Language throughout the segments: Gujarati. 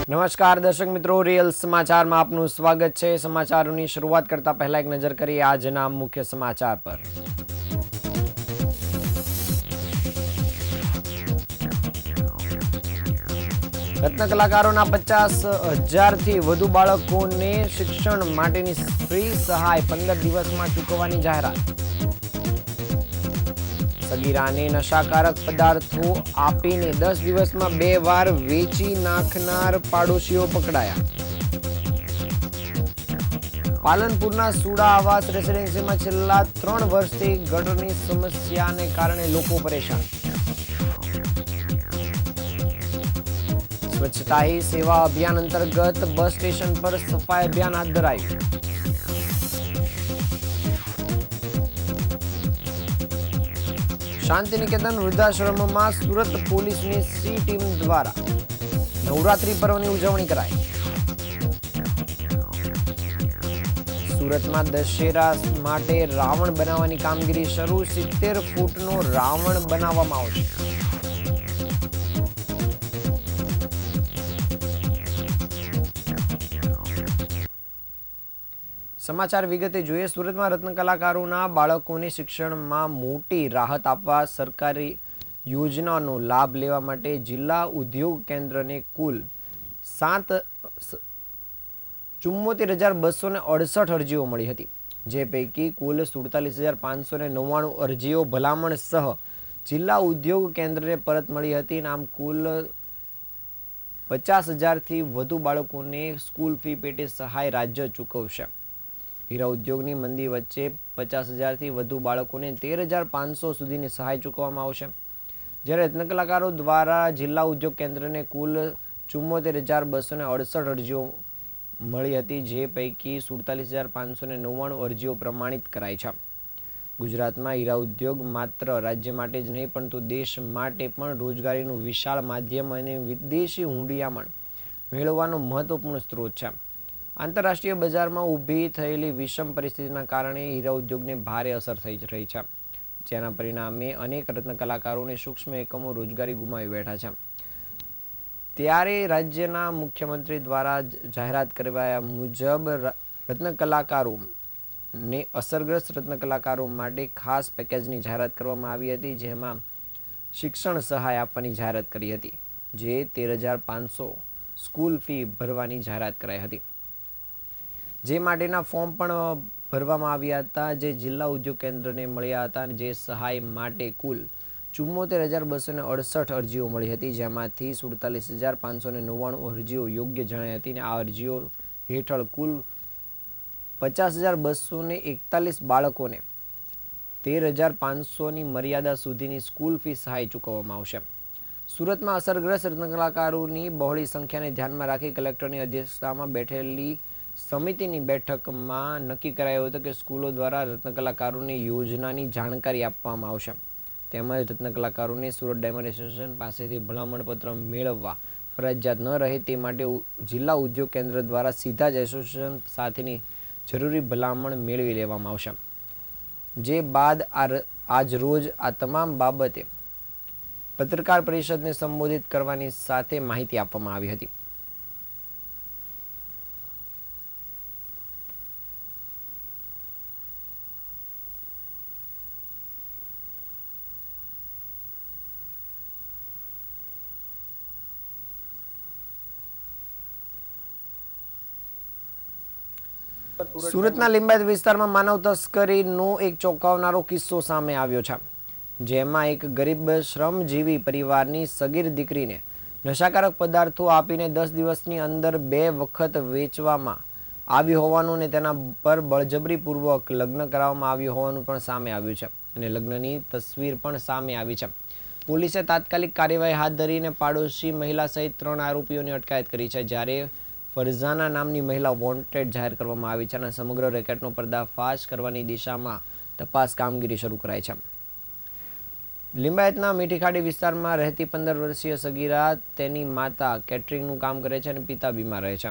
નમસ્કાર દર્શક મિત્રો, રિયલ સમાચારમાં આપનું સ્વાગત છે। સમાચારોની શરૂઆત કરતા પહેલા એક નજર કરીએ આજના મુખ્ય સમાચાર પર। રત્ન કલાકારોના 50,000થી વધુ બાળકોને શિક્ષણ માટેની ફ્રી સહાય 15 દિવસમાં ચૂકવવાની જાહેરાત। સગીરાને નશાકારક પદાર્થો આપીને 10 દિવસમાં 2 વાર વેચી નાખનાર પાડોશીઓ પકડાયા। પાલનપુરના સુડા આવાસ રેસિડેન્સીમાં છેલ્લા 3 વર્ષથી ગટરની સમસ્યાને કારણે લોકો પરેશાન। સ્વચ્છતા હી સેવા અભિયાન અંતર્ગત બસ સ્ટેશન પર સફાઈ અભિયાન હાથ ધરાયું। શાંતિનિકેતન વૃદ્ધાશ્રમમાં સુરત પોલીસની સી ટીમ દ્વારા નવરાત્રી પર્વની ઉજવણી કરાઈ। સુરતમાં દશેરા માટે રાવણ બનાવવાની કામગીરી શરૂ। 70 ફૂટનો રાવણ બનાવવામાં આવશે। સમાચાર વિગતે જોઈએ। સુરતમાં રત્ન કલાકારોના બાળકોને શિક્ષણમાં મોટી રાહત આપવા સરકારી યોજનાનો લાભ લેવા માટે જિલ્લા ઉદ્યોગ કેન્દ્રને કુલ 74,268 અરજીઓ મળી હતી, જે પૈકી કુલ 47,599 અરજીઓ ભલામણ સહ જિલ્લા ઉદ્યોગ કેન્દ્રને પરત મળી હતી। આમ કુલ 50,000થી વધુ બાળકોને સ્કૂલ ફી પેટે સહાય રાજ્ય ચૂકવશે। હીરા ઉદ્યોગની મંદી વચ્ચે 50,000થી વધુ બાળકોને 13,500 સુધીની સહાય ચૂકવવામાં આવશે, જ્યારે રત્ન કલાકારો દ્વારા જિલ્લા ઉદ્યોગ કેન્દ્રને કુલ 74,268 અરજીઓ મળી હતી, જે પૈકી 47,599 અરજીઓ પ્રમાણિત કરાઈ છે। ગુજરાતમાં હીરા ઉદ્યોગ માત્ર રાજ્ય માટે જ નહીં પરંતુ દેશ માટે પણ રોજગારીનું વિશાળ માધ્યમ અને વિદેશી હુંડિયામણ મેળવવાનો મહત્વપૂર્ણ સ્ત્રોત છે। આંતરરાષ્ટ્રીય બજારમાં ઊભી થયેલી વિષમ પરિસ્થિતિના કારણે હીરા ઉદ્યોગને ભારે અસર થઈ રહી છે, જેના પરિણામે અનેક રત્ન કલાકારોને સૂક્ષ્મ એકમો રોજગારી ગુમાવી બેઠા છે। ત્યારે રાજ્યના મુખ્યમંત્રી દ્વારા જાહેરાત કરાયા મુજબ રત્ન કલાકારોને અસરગ્રસ્ત રત્ન કલાકારો માટે ખાસ પેકેજની જાહેરાત કરવામાં આવી હતી, જેમાં શિક્ષણ સહાય આપવાની જાહેરાત કરી હતી, જે 13,500 સ્કૂલ ફી ભરવાની જાહેરાત કરાઈ હતી, જે માટેના ફોર્મ પણ ભરવામાં આવ્યા હતા, જે જિલ્લા ઉદ્યોગ કેન્દ્રને મળ્યા હતા। જે સહાય માટે કુલ 74,268 અરજીઓ મળી હતી, જેમાંથી 47,599 અરજીઓ યોગ્ય જણાઈ હતી, અને આ અરજીઓ હેઠળ કુલ 50,241 બાળકોને 13,500ની મર્યાદા સુધીની સ્કૂલ ફી સહાય ચૂકવવામાં આવશે। સુરતમાં અસરગ્રસ્ત રત્ન કલાકારોની બહોળી સંખ્યાને ધ્યાનમાં રાખી કલેક્ટરની અધ્યક્ષતામાં બેઠેલી સમિતિની બેઠકમાં નક્કી કરાયું હતું કે સ્કૂલો દ્વારા રત્ન કલાકારોને યોજનાની જાણકારી આપવામાં આવશે, તેમજ રત્ન કલાકારોને સુરત ડાયમંડ એસોસિએશન પાસેથી ભલામણપત્ર મેળવવા ફરજિયાત ન રહે તે માટે જિલ્લા ઉદ્યોગ કેન્દ્ર દ્વારા સીધા જ એસોસિએશન સાથેની જરૂરી ભલામણ મેળવી લેવામાં આવશે। જે બાદ આજ રોજ આ તમામ બાબતે પત્રકાર પરિષદને સંબોધિત કરવાની સાથે માહિતી આપવામાં આવી હતી। સુરતના લિંબાયત વિસ્તારમાં માનવ તસ્કરીનો એક ચોંકાવનારો કિસ્સો સામે આવ્યો છે, જેમાં એક ગરીબ શ્રમજીવી પરિવારની સગીર દીકરીને નશાકારક પદાર્થો આપીને 10 દિવસની અંદર 2 વખત વેચવામાં આવ્યું હોવાનું અને તેના પર બળજબરીપૂર્વક લગ્ન કરાવવામાં આવ્યું હોવાનું પણ સામે આવ્યું છે, અને લગ્નની તસવીર પણ સામે આવી છે। પોલીસે તાત્કાલિક કાર્યવાહી હાથ ધરીને પાડોશી મહિલા સહિત 3 આરોપીઓની અટકાયત કરી છે, જ્યારે ફરઝાના નામની મહિલા વોન્ટેડ જાહેર કરવામાં આવી છે, અને સમગ્ર રેકેટનો પર્દાફાશ કરવાની દિશામાં તપાસ કામગીરી શરૂ કરાઈ છે। લિંબાયતના મીઠીખાડી વિસ્તારમાં રહેતી 15 વર્ષીય સગીરા તેની માતા કેટરિંગનું કામ કરે છે અને પિતા બીમાર રહે છે।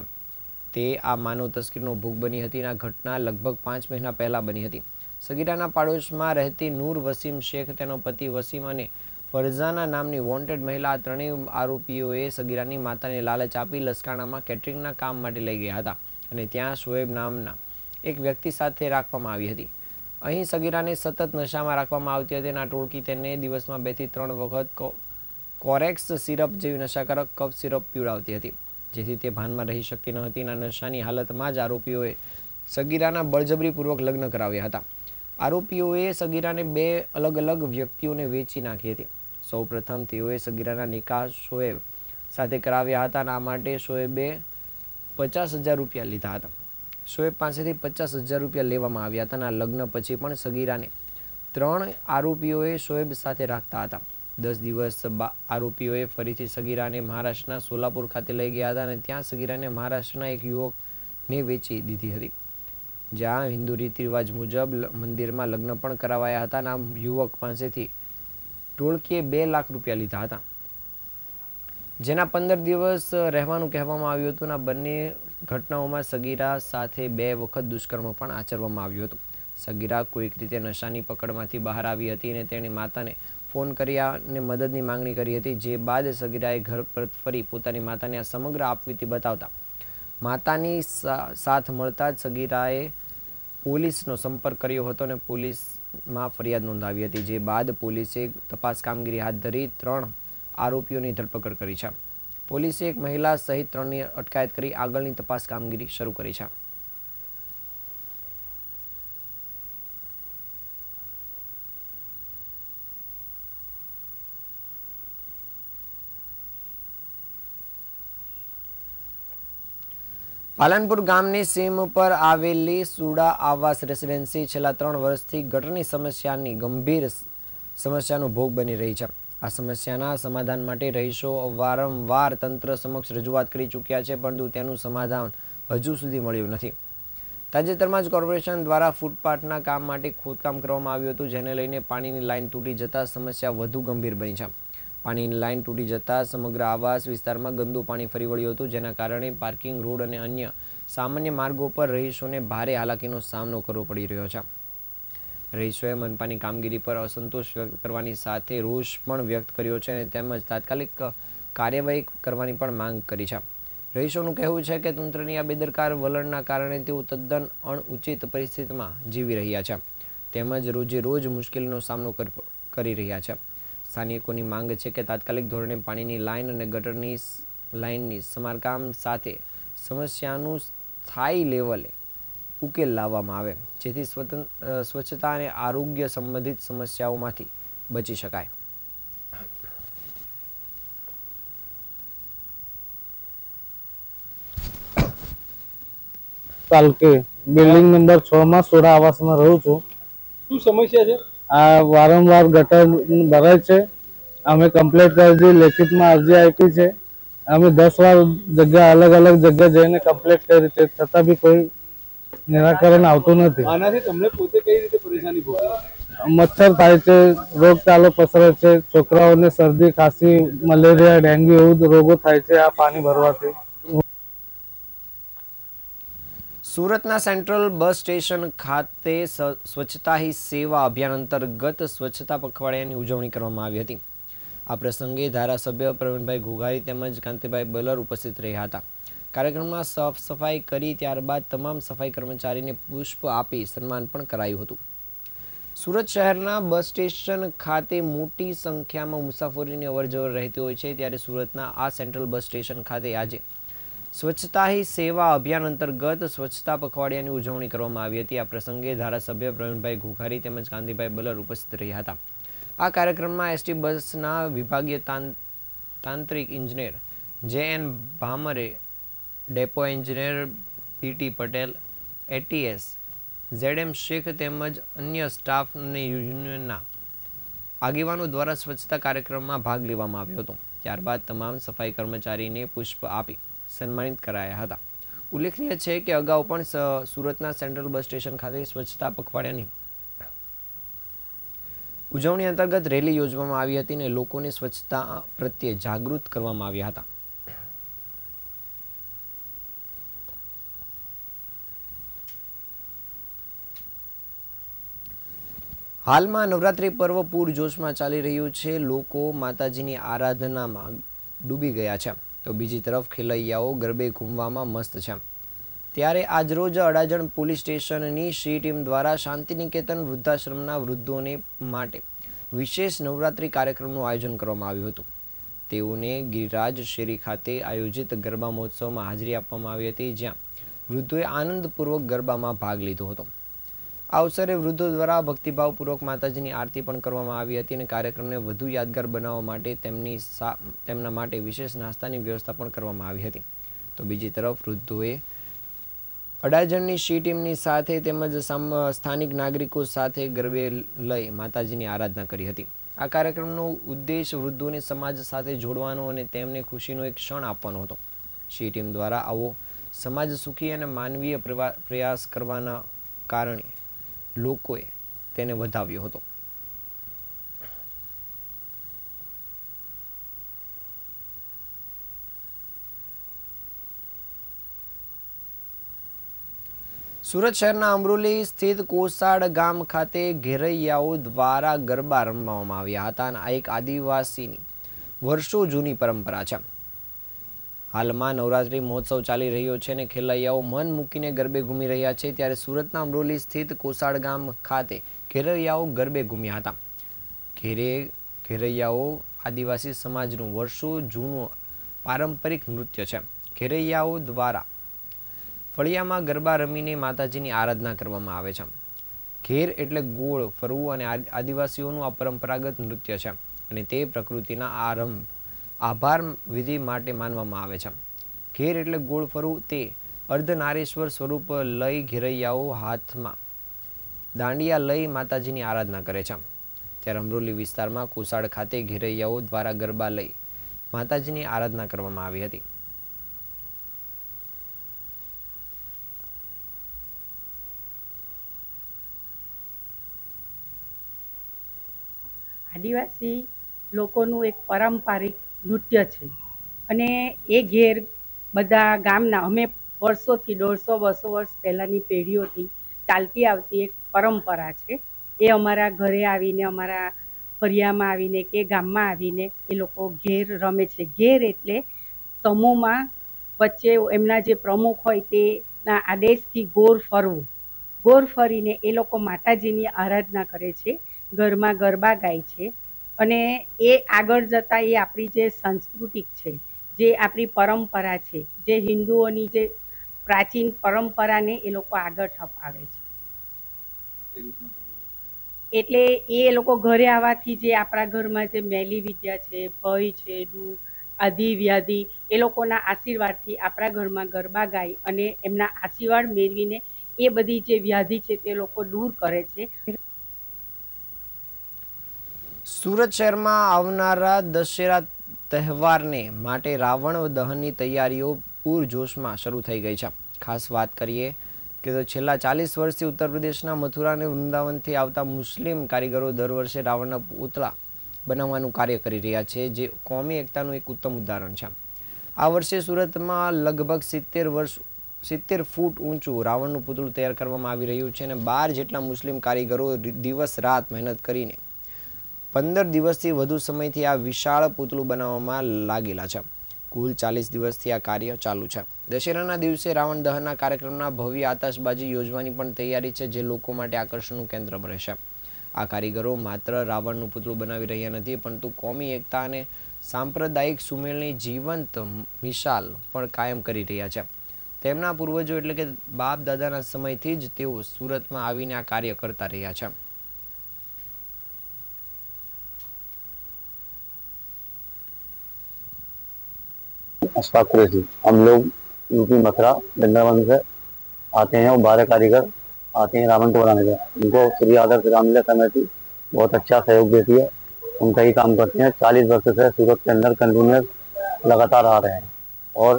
તે આ માનવ તસ્કરીનો ભોગ બની હતી, અને આ ઘટના લગભગ 5 મહિના પહેલા બની હતી। સગીરાના પાડોશમાં રહેતી નૂર વસીમ શેખ, તેનો પતિ વસીમ અને ફરઝાના નામની વોન્ટેડ મહિલા આ ત્રણેય આરોપીઓએ સગીરાની માતાને લાલચ આપી લસકાણામાં કેટરિંગના કામ માટે લઈ ગયા હતા અને ત્યાં શોએબ નામના એક વ્યક્તિ સાથે રાખવામાં આવી હતી. અહીં સગીરાને સતત નશામાં રાખવામાં આવતી હતી અને આ ટોળકી તેને દિવસમાં 2 થી 3 વખત કોરેક્સ સિરપ જેવી નશાકારક કફ સિરપ પીવડાવતી હતી, જેથી તે ભાનમાં રહી શકતી ન હતી. અને નશાની હાલતમાં જ આરોપીઓએ સગીરાના બળજબરીપૂર્વક લગ્ન કરાવ્યા હતા. આરોપીઓએ સગીરાને 2 અલગ અલગ વ્યક્તિઓને વેચી નાખી હતી. સૌપ્રથમ તેઓએ સગીરાના નિકાહ શોએબ સાથે કરાવ્યા હતા અને આ માટે શોએબે 50,000 રૂપિયા લીધા હતા. શોએબ પાસેથી 50,000 રૂપિયા લેવામાં આવ્યા હતા અને આ લગ્ન પછી પણ સગીરાને 3 આરોપીઓએ શોએબ સાથે રાખતા હતા. 10 દિવસ આરોપીઓએ ફરીથી સગીરાને મહારાષ્ટ્રના સોલાપુર ખાતે લઈ ગયા હતા અને ત્યાં સગીરાને મહારાષ્ટ્રના એક યુવકને વેચી દીધી હતી, જ્યાં હિન્દુ રીતિ રિવાજ મુજબ મંદિરમાં લગ્ન પણ કરાવાયા હતા અને આ યુવક પાસેથી ટોળકીએ 2 લાખ રૂપિયા લીધા હતા, જેના 15 દિવસ રહેવાનું કહેવામાં આવ્યું હતું. અને બંને ઘટનાઓમાં સગીરા સાથે 2 વખત દુષ્કર્મ પણ આચરવામાં આવ્યું હતું. સગીરા કોઈક રીતે નશાની પકડમાંથી બહાર આવી હતી અને તેણે માતાને ફોન કર્યા અને મદદની માંગણી કરી હતી, જે બાદ સગીરાએ ઘર પર ફરી પોતાની માતાને આ સમગ્ર આપવીતી બતાવતા માતાની સાથ મળતા જ સગીરાએ પોલીસનો સંપર્ક કર્યો હતો અને પોલીસમાં ફરિયાદ નોંધાવી હતી, જે બાદ પોલીસે તપાસ કામગીરી હાથ ધરી 3 આરોપીઓની ધરપકડ કરી છે. પોલીસે એક મહિલા સહિત 3ની અટકાયત કરી આગળની તપાસ કામગીરી શરૂ કરી છે. પાલનપુર ગામની સીમ પર આવેલી સુડા આવાસ રેસિડેન્સી છેલ્લા 3 વર્ષથી ગટરની સમસ્યાની ગંભીર સમસ્યાનો ભોગ બની રહી છે. આ સમસ્યાના સમાધાન માટે રહીશો વારંવાર તંત્ર સમક્ષ રજૂઆત કરી ચૂક્યા છે, પરંતુ તેનું સમાધાન હજુ સુધી મળ્યું નથી. તાજેતરમાં જ કોર્પોરેશન દ્વારા ફૂટપાથના કામ માટે ખોદકામ કરવામાં આવ્યું હતું, જેને લઈને પાણીની લાઇન તૂટી જતાં સમસ્યા વધુ ગંભીર બની છે. પાણીની લાઇન તૂટી જતાં સમગ્ર આવાસ વિસ્તારમાં ગંદુ પાણી ફરી વળ્યું હતું, જેના કારણે પાર્કિંગ, રોડ અને અન્ય સામાન્ય માર્ગો પર રહીશોને ભારે હાલાકીનો સામનો કરવો પડી રહ્યો છે. રહીશોએ મનપાની કામગીરી પર અસંતોષ વ્યક્ત કરવાની સાથે રોષ પણ વ્યક્ત કર્યો છે અને તેમજ તાત્કાલિક કાર્યવાહી કરવાની પણ માંગ કરી છે. રહીશોનું કહેવું છે કે તંત્રની આ બેદરકાર વલણના કારણે તેઓ તદ્દન અણઉચિત પરિસ્થિતિમાં જીવી રહ્યા છે, તેમજ રોજે રોજ મુશ્કેલીનો સામનો કરી રહ્યા છે. સ્થાનિકોની માંગ છે કે તાત્કાલિક ધોરણે પાણીની લાઇન અને ગટરની લાઇનની સમારકામ સાથે સમસ્યાનું સ્થાયી લેવલે ઉકેલ લાવવામાં આવે, જેથી સ્વચ્છતા અને આરોગ્ય સંબંધિત સમસ્યાઓમાંથી બચી શકાય. કાલકે બિલ્ડિંગ નંબર 6 માં સોડા આવાસમાં રહું છું. શું સમસ્યા છે? આ વારંવાર ગટર ભરાય છે. અમે કમ્પ્લેટ કરી દીધી, લેખિતમાં અરજી આપી છે. અમે 10 વાર જગ્યા અલગ અલગ જગ્યા જઈને કમ્પ્લેટ કરી છે, છતાં બી કોઈ નિરાકરણ આવતું નથી. આનાથી તમને પોતે કઈ રીતે પરેશાની ભોગવો? મચ્છર થાય છે, રોગચાળો પસરે છે, છોકરાઓને શરદી, ખાંસી, મલેરિયા, ડેન્ગ્યુ એવું રોગો થાય છે આ પાણી ભરવાથી. સુરતના સેન્ટ્રલ બસ સ્ટેશન ખાતે સ્વચ્છતા હી સેવા અભિયાન અંતર્ગત સ્વચ્છતા પખવાડિયાની ઉજવણી કરવામાં આવી હતી. આ પ્રસંગે ધારાસભ્ય પ્રવીણભાઈ ઘોઘારી તેમજ કાંતિભાઈ બલર ઉપસ્થિત રહ્યા હતા. કાર્યક્રમમાં સાફ સફાઈ કરી ત્યારબાદ તમામ સફાઈ કર્મચારીને પુષ્પ આપી સન્માન પણ કરાયું હતું. સુરત શહેરના બસ સ્ટેશન ખાતે મોટી સંખ્યામાં મુસાફરોની અવરજવર રહેતી હોય છે, ત્યારે સુરતના આ સેન્ટ્રલ બસ સ્ટેશન ખાતે આજે સ્વચ્છતા હી સેવા અભિયાન અંતર્ગત સ્વચ્છતા પખવાડિયાની ઉજવણી કરવામાં આવી હતી. આ પ્રસંગે ધારાસભ્ય પ્રવીણભાઈ ઘોઘારી તેમજ કાંતિભાઈ બલર ઉપસ્થિત રહ્યા હતા. આ કાર્યક્રમમાં એસટી બસના વિભાગીય તાંત્રિક ઇજનેર J N. Bhamre, depot engineer P T. Patel, ATS Z M. Shaikh તેમજ અન્ય સ્ટાફ અને યુનિયનના આગેવાનો દ્વારા સ્વચ્છતા કાર્યક્રમમાં ભાગ લેવામાં આવ્યો હતો. ત્યારબાદ તમામ સફાઈ કર્મચારીને પુષ્પ આપી સન્માનિત કરાયા હતા. ઉલ્લેખનીય છે કે અગાઉ પણ સુરતના સેન્ટ્રલ બસ સ્ટેશન ખાતે સ્વચ્છતા પખવાડિયાની ઉજવણી અંતર્ગત રેલી યોજવામાં આવી હતી અને લોકોને સ્વચ્છતા પ્રત્યે જાગૃત કરવામાં આવ્યા હતા. હાલમાં નવરાત્રિ પર્વ પૂરજોશમાં ચાલી રહ્યું છે. લોકો માતાજીની આરાધનામાં ડૂબી ગયા છે, તો બીજી તરફ ખેલૈયાઓ ગરબે ઘૂમવામાં મસ્ત છે. ત્યારે આજરોજ અડાજણ પોલીસ સ્ટેશનની સી ટીમ દ્વારા શાંતિનિકેતન વૃદ્ધાશ્રમના વૃદ્ધોને માટે વિશેષ નવરાત્રિ કાર્યક્રમનું આયોજન કરવામાં આવ્યું હતું. તેઓને ગિરિરાજ શેરી ખાતે આયોજિત ગરબા મહોત્સવમાં હાજરી આપવામાં આવી હતી, જ્યાં વૃદ્ધોએ આનંદપૂર્વક ગરબામાં ભાગ લીધો હતો. આ અવસરે વૃદ્ધો દ્વારા ભક્તિભાવપૂર્વક માતાજીની આરતી પણ કરવામાં આવી હતી અને કાર્યક્રમને વધુ યાદગાર બનાવવા માટે તેમના માટે વિશેષ નાસ્તાની વ્યવસ્થા પણ કરવામાં આવી હતી. તો બીજી તરફ વૃદ્ધોએ અડાજણની સી ટીમની સાથે તેમજ સ્થાનિક નાગરિકો સાથે ગરબે લઈ માતાજીની આરાધના કરી હતી. આ કાર્યક્રમનો ઉદ્દેશ વૃદ્ધોને સમાજ સાથે જોડવાનો અને તેમને ખુશીનો એક ક્ષણ આપવાનો હતો. સી ટીમ દ્વારા આવો સમાજ સુખી અને માનવીય પ્રયાસ કરવાના કારણે લોકોએ તેને વધાવ્યો હતો. સુરત શહેરના અમરોલી સ્થિત કોસાડ ગામ ખાતે ઘેરૈયાઓ દ્વારા ગરબા રમવામાં આવ્યા હતા અને આ એક આદિવાસીની વર્ષો જૂની પરંપરા છે. હાલમાં નવરાત્રિ મહોત્સવ ચાલી રહ્યો છે અને ખેલૈયાઓ મન મૂકીને ગરબે ઘૂમી રહ્યા છે. ત્યારે સુરતના અમરોલી સ્થિત કોસાડ ગામ ખાતે ઘેરૈયાઓ ગરબે ઘૂમ્યા હતા. ઘેરૈયાઓ આદિવાસી સમાજનું વર્ષો જૂનું પારંપરિક નૃત્ય છે. ઘેરૈયાઓ દ્વારા ફળિયામાં ગરબા રમીને માતાજીની આરાધના કરવામાં આવે છે. ઘેર એટલે ગોળ ફરવું અને આદિવાસીઓનું આ પરંપરાગત નૃત્ય છે અને તે પ્રકૃતિના આભાર વિધિ માટે માનવામાં આવે છે. ઘેર એટલે ગોળ ફરવું તે અર્ધનારેશ્વર સ્વરૂપ લઈ ઘેરૈયાઓ હાથમાં દાંડિયા લઈ માતાજીની આરાધના કરે છે. ત્યારે અમરોલી વિસ્તારમાં કોસાડ ખાતે ઘેરૈયાઓ દ્વારા ગરબા લઈ માતાજીની આરાધના કરવામાં આવી હતી. આદિવાસી લોકોનું એક પારંપરિક નૃત્ય છે અને એ ઘેર બધા ગામના અમે વર્ષોથી 150-200 વર્ષ પહેલાંની પેઢીઓથી ચાલતી આવતી એક પરંપરા છે. એ અમારા ઘરે આવીને, અમારા ફળિયામાં આવીને કે ગામમાં આવીને એ લોકો ઘેર રમે છે. ઘેર એટલે સમૂહમાં વચ્ચે એમના જે પ્રમુખ હોય તેના આદેશથી ગોળ ફરવું. ગોળ ફરીને એ લોકો માતાજીની આરાધના કરે છે, ઘરમાં ગરબા ગાય છે અને એ આગળ જતાં એ આપણી જે સાંસ્કૃતિક છે, જે આપણી પરંપરા છે, જે હિન્દુઓની જે પ્રાચીન પરંપરાને એ લોકો આગળ ધપાવે છે. એટલે એ લોકો ઘરે આવવાથી જે આપણા ઘરમાં જે મેલી વિદ્યા છે, ભય છે, આધિ વ્યાધિ, એ લોકોના આશીર્વાદથી આપણા ઘરમાં ગરબા ગાય અને એમના આશીર્વાદ મેળવીને એ બધી જે વ્યાધિ છે તે લોકો દૂર કરે છે. સુરત શહેરમાં આવનારા દશેરા તહેવારને માટે રાવણ દહનની તૈયારીઓ પૂરજોશમાં શરૂ થઈ ગઈ છે. ખાસ વાત કરીએ કે છેલ્લા 40 વર્ષથી ઉત્તર પ્રદેશના મથુરા અને વૃંદાવનથી આવતા મુસ્લિમ કારીગરો દર વર્ષે રાવણના પૂતળા બનાવવાનું કાર્ય કરી રહ્યા છે, જે કોમી એકતાનું એક ઉત્તમ ઉદાહરણ છે. આ વર્ષે સુરતમાં લગભગ 70 ફૂટ ઊંચું રાવણનું પૂતળું તૈયાર કરવામાં આવી રહ્યું છે અને 12 જેટલા મુસ્લિમ કારીગરો દિવસ રાત મહેનત કરીને 15 દિવસથી વધુ સમયથી આ વિશાળ પૂતળું બનાવવામાં લાગેલા છે. કુલ 40 દિવસથી આ કાર્ય ચાલુ છે. દશેરાના દિવસે રાવણ દહનના કાર્યક્રમના ભવ્ય આતશબાજી યોજવાની પણ તૈયારી છે, જે લોકો માટે આકર્ષણનું કેન્દ્ર રહેશે. આ કારીગરો માત્ર રાવણનું પૂતળું બનાવી રહ્યા નથી, પરંતુ કોમી એકતા અને સાંપ્રદાયિક સુમેળની જીવંત મિસાલ પણ કાયમ કરી રહ્યા છે. તેમના પૂર્વજો એટલે કે બાપ દાદાના સમયથી જ તેઓ સુરતમાં આવીને આ કાર્ય કરતા રહ્યા છે. अशफाक कुरैशी हम लोग यूपी मथुरा वृंदावन से आते हैं और 12 कारीगर आते हैं रावण को बनाने के. उनको श्री आदर्श रामलीला कमेटी बहुत अच्छा सहयोग देती है. उनका ही काम करते हैं. 40 वर्ष से सूरत के अंदर कंटिन्यूस लगातार आ रहे हैं और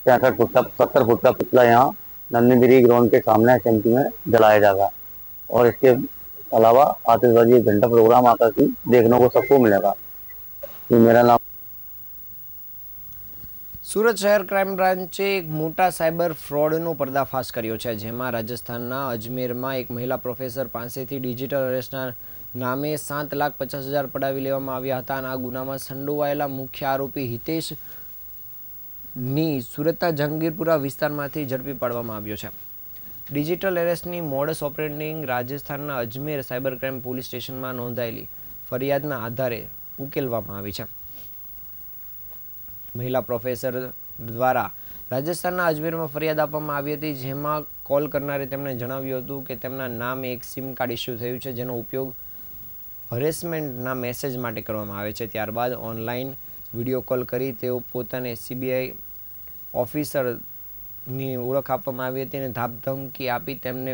65 फुट का 70 फुट का पुतला यहाँ नंदगिरी ग्राउंड के सामने चमकी में जलाया जाएगा और इसके अलावा आतिशबाजी 1 घंटा प्रोग्राम आकर के देखने को सबको मिलेगा. मेरा नाम સુરત શહેર ક્રાઇમ બ્રાન્ચે એક મોટા સાયબર ફ્રોડનો પર્દાફાશ કર્યો છે, જેમાં રાજસ્થાનના અજમેરમાં એક મહિલા પ્રોફેસર પાસેથી ડિજિટલ અરેસ્ટના નામે 7,50,000 પડાવી લેવામાં આવ્યા હતા અને આ ગુનામાં સંડોવાયેલા મુખ્ય આરોપી હિતેશની સુરતના જહાંગીરપુરા વિસ્તારમાંથી ઝડપી પાડવામાં આવ્યો છે. ડિજિટલ એરેસ્ટની મોડસ ઓપરેન્ડિંગ રાજસ્થાનના અજમેર સાયબર ક્રાઇમ પોલીસ સ્ટેશનમાં નોંધાયેલી ફરિયાદના આધારે ઉકેલવામાં આવી છે. મહિલા પ્રોફેસર દ્વારા રાજસ્થાનના અજમેરમાં ફરિયાદ આપવામાં આવી હતી, જેમાં કોલ કરનારે તેમણે જણાવ્યું હતું કે તેમના નામે એક સિમ કાર્ડ ઇસ્યુ થયું છે, જેનો ઉપયોગ હરેસમેન્ટના મેસેજ માટે કરવામાં આવે છે. ત્યારબાદ ઓનલાઈન વિડીયો કોલ કરી તેઓ પોતાને સીબીઆઈ ઓફિસરની ઓળખ આપવામાં આવી હતી અને ધાકધમકી આપી તેમને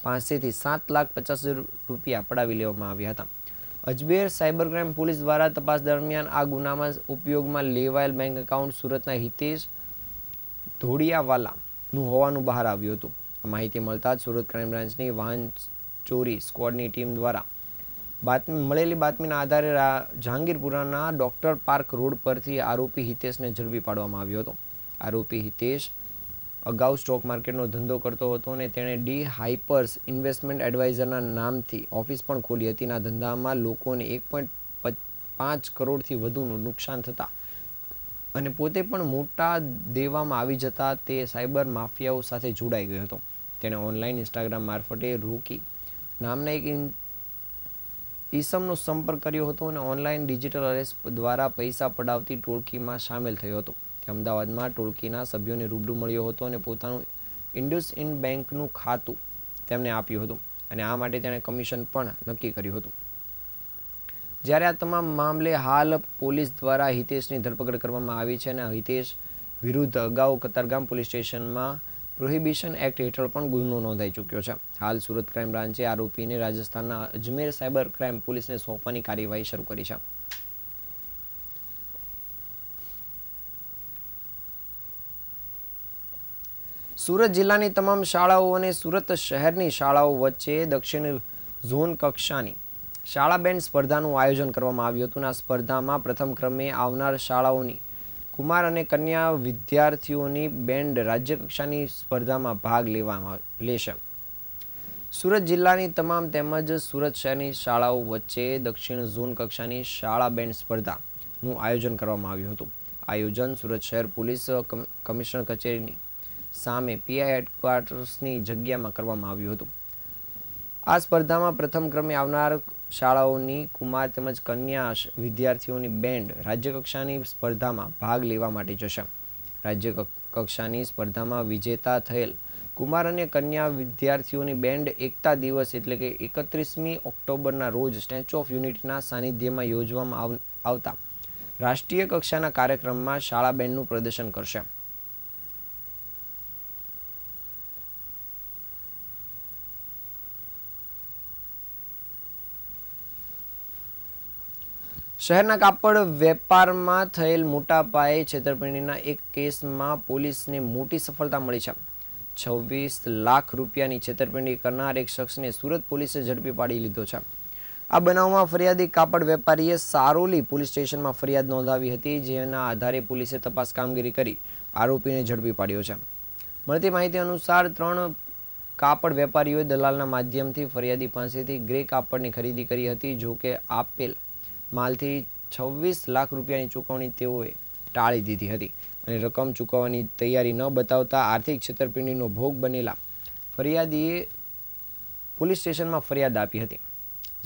પાસેથી 7,50,000 રૂપિયા પડાવી લેવામાં આવ્યા હતા. અજમેર સાયબર ક્રાઇમ પોલીસ દ્વારા તપાસ દરમિયાન આ ગુનામાં ઉપયોગમાં લેવાયેલ બેંક એકાઉન્ટ સુરતના હિતેશ ધોડિયાવાલાનું હોવાનું બહાર આવ્યું હતું. આ માહિતી મળતા જ સુરત ક્રાઇમ બ્રાન્ચની વાહન ચોરી સ્ક્વોડની ટીમ દ્વારા મળેલી બાતમીના આધારે જહાંગીરપુરાના ડોક્ટર પાર્ક રોડ પરથી આરોપી હિતેશને ઝડપી પાડવામાં આવ્યો હતો. આરોપી હિતેશ અગાઉ સ્ટોક માર્કેટનો ધંધો કરતો હતો અને તેણે ડી હાઇપર્સ ઇન્વેસ્ટમેન્ટ એડવાઇઝરના નામથી ઓફિસ પણ ખોલી હતી. આ ધંધામાં લોકોને 1.5 કરોડથી વધુનું નુકસાન થતા અને પોતે પણ મોટા દેવામાં આવી જતા તે સાયબર માફિયાઓ સાથે જોડાઈ ગયો હતો. તેણે ઓનલાઈન ઇન્સ્ટાગ્રામ મારફતે રોકી નામના એક ઈસમનો સંપર્ક કર્યો હતો અને ઓનલાઈન ડિજિટલ અરેસ્ટ દ્વારા પૈસા પડાવતી ટોળકીમાં સામેલ થયો હતો. તે અમદાવાદમાં ટોળકીના સભ્યોને રૂબરૂ મળ્યો હતો અને પોતાનું ઇન્ડસઇન્ડ બેંકનું ખાતું તેમને આપ્યું હતું અને આ માટે તેણે કમિશન પણ નક્કી કર્યું હતું. જ્યારે આ તમામ મામલે હાલ પોલીસ દ્વારા હિતેશની ધરપકડ કરવામાં આવી છે અને હિતેશ વિરુદ્ધ અગાઉ કતારગામ પોલીસ સ્ટેશનમાં પ્રોહિબિશન એક્ટ હેઠળ પણ ગુનો નોંધાઈ ચૂક્યો છે. હાલ સુરત ક્રાઇમ બ્રાન્ચે આરોપીને રાજસ્થાનના અજમેર સાયબર ક્રાઇમ પોલીસને સોંપવાની કાર્યવાહી શરૂ કરી છે. સુરત જિલ્લાની તમામ શાળાઓ અને સુરત શહેરની શાળાઓ વચ્ચે દક્ષિણ ઝોન કક્ષાની શાળા બેન્ડ સ્પર્ધાનું આયોજન કરવામાં આવ્યું હતું. આ સ્પર્ધામાં પ્રથમ ક્રમે આવનાર શાળાઓની કુમાર અને કન્યા વિદ્યાર્થીઓની બેન્ડ રાજ્ય કક્ષાની સ્પર્ધામાં ભાગ લેશે. સુરત જિલ્લાની તમામ તેમજ સુરત શહેરની શાળાઓ વચ્ચે દક્ષિણ ઝોન કક્ષાની શાળા બેન્ડ સ્પર્ધાનું આયોજન કરવામાં આવ્યું હતું. આયોજન સુરત શહેર પોલીસ કમિશનર કચેરીની સામે પીઆઈ હેડક્વાર્ટર્સની જગ્યામાં કરવામાં આવ્યું હતું. આ સ્પર્ધામાં પ્રથમ ક્રમે આવનાર શાળાઓની કુમાર તેમજ કન્યા વિદ્યાર્થીઓની બેન્ડ રાજ્યકક્ષાની સ્પર્ધામાં ભાગ લેવા માટે જશે. રાજ્ય કક્ષાની સ્પર્ધામાં વિજેતા થયેલ કુમાર અને કન્યા વિદ્યાર્થીઓની બેન્ડ એકતા દિવસ એટલે કે 31મી ઓક્ટોબરના રોજ સ્ટેચ્યુ ઓફ યુનિટીના સાનિધ્યમાં યોજવામાં આવતા રાષ્ટ્રીય કક્ષાના કાર્યક્રમમાં શાળા બેન્ડનું પ્રદર્શન કરશે. શહેરના કાપડ વેપારમાં થયેલ મોટા પાયે છેતરપિંડીના એક કેસમાં પોલીસને મોટી સફળતા મળી છે. 26 લાખ રૂપિયાની છેતરપિંડી કરનાર એક શખ્સને સુરત પોલીસે ઝડપી પાડી લીધો છે. આ બનાવમાં ફરિયાદી કાપડ વેપારીએ સારોલી પોલીસ સ્ટેશનમાં ફરિયાદ નોંધાવી હતી, જેના આધારે પોલીસે તપાસ કામગીરી કરી આરોપીને ઝડપી પાડ્યો છે. મળતી માહિતી અનુસાર 3 કાપડ વેપારીઓએ દલાલના માધ્યમથી ફરિયાદી પાસેથી ગ્રે કાપડની ખરીદી કરી હતી. જો કે આપેલ માલથી 26 લાખ રૂપિયાની ચૂકવણી તેઓએ ટાળી દીધી હતી અને રકમ ચૂકવવાની તૈયારી ન બતાવતા આર્થિક છેતરપિંડીનો ભોગ બનેલા ફરિયાદીએ પોલીસ સ્ટેશનમાં ફરિયાદ આપી હતી,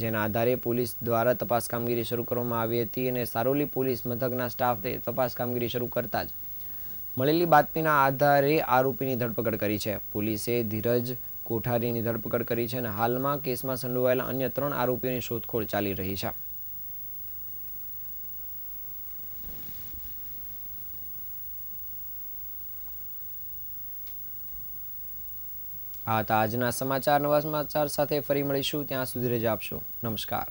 જેના આધારે પોલીસ દ્વારા તપાસ કામગીરી શરૂ કરવામાં આવી હતી અને સારોલી પોલીસ મથકના સ્ટાફે તપાસ કામગીરી શરૂ કરતા જ મળેલી બાતમીના આધારે આરોપીની ધરપકડ કરી છે. પોલીસે ધીરજ કોઠારીની ધરપકડ કરી છે અને હાલમાં કેસમાં સંડોવાયેલા અન્ય 3 આરોપીઓની શોધખોળ ચાલી રહી છે. આ હતા આજના સમાચાર. નવા સમાચાર સાથે ફરી મળીશું. ત્યાં સુધી રજા આપશો. નમસ્કાર.